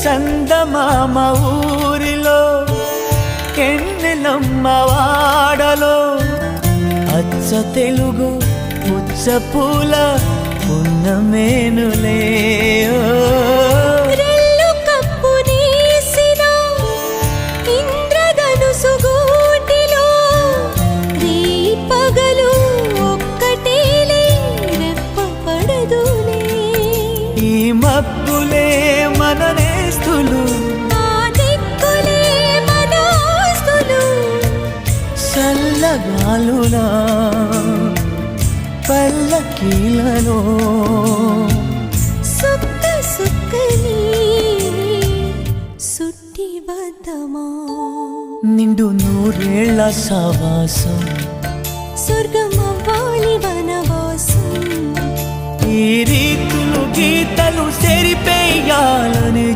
చందమామ ఊరిలో ఎన్నెలమ్మ వాడలో అచ్చ తెలుగు పుచ్చ పూల పున్నమేనులే మబ్బులే మన నేస్తులు చల్లగాలులా పల్లకీలలో సుక్క సుక్కని సుట్టి బద్దమా నిండు నూరేళ్ల సావాసం స్వర్గమవ్వాలి వనవాసం ఈ రీతులు గీతలు సెరిపేయాలని